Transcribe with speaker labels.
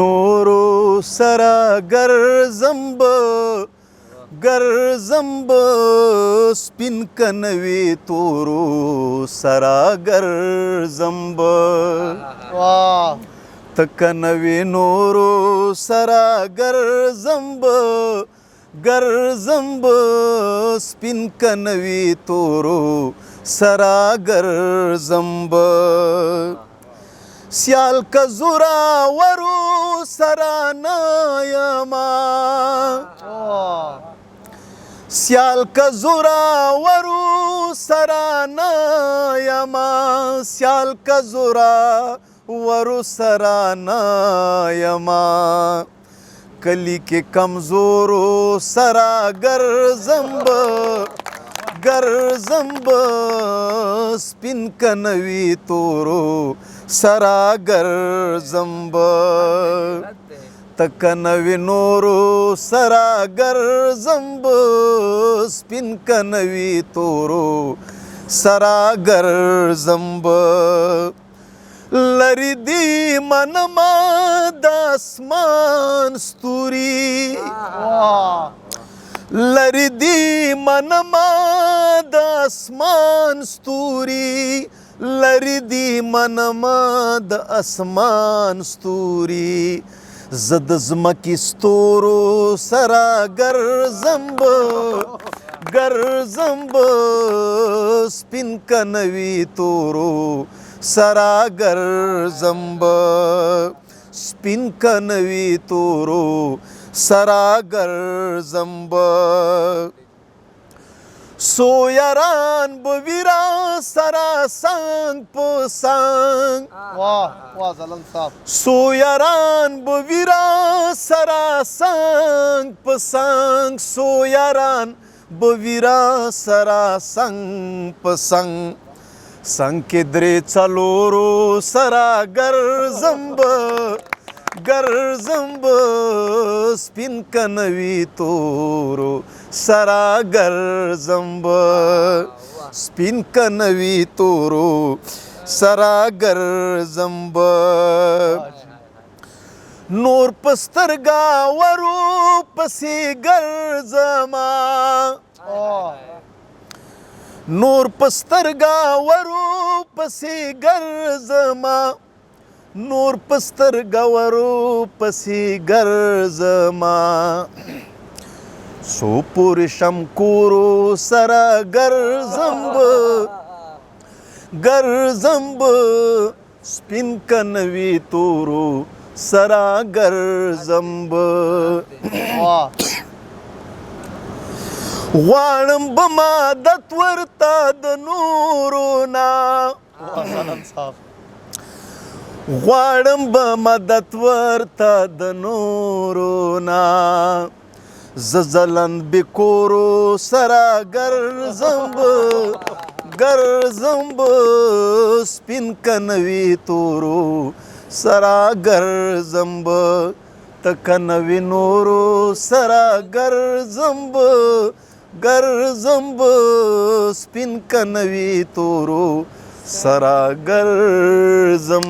Speaker 1: نورو سرا ګرځم سپین کنوي تورو سرا ګرځم تکنوي نورو سرا ګرځم سپین کنوي تورو سرا ګرځم سیال کا زورا ورو سرانا یما سیال کا زورا ورو سرانا یما سیال کا زورا ورو سرانا یما کلی کے کمزورو سرا ګرځم سپین کنوي تورو سرا ګرځم تکنوي نورو سرا ګرځم سپین کنوي تورو سرا ګرځم لری دی منما د اسمان ستوري لری دی منما د اسمان ستوري لری دی منما د اسمان ستوري زد زمکی ستورو سرا ګرځم سپین کنوي تورو سرا ګرځم سپین کنوي تورو سرا ګرځم سو یاران بویرا سرا سنگ په سنگ
Speaker 2: واه زلم صاحب
Speaker 1: سو یاران بویرا سرا سنگ په سنگ سو یاران بویرا سرا سنگ په سنگ سنگ کې درې څلورو سرا ګرځم سپین کنوي تورو سرا ګرځم سپین کنوي تورو سرا ګرځم نور پسترګا ورو پسې ګرځما نور پسترګا ورو پسې ګرځما نور پسترګا ورو پسې ګرځما سو پور شمکورو سرا ګرځم سپین کنوي تورو سرا ګرځم غواړم به مدد ورته د نورو نه غواړم به مدد ورته د نورو نه زه ځلند بکورو سرا ګرځم سپین کنوي تورو سرا ګرځم تکنوي نورو سرا ګرځم سپین کنوي تورو سرا ګرځم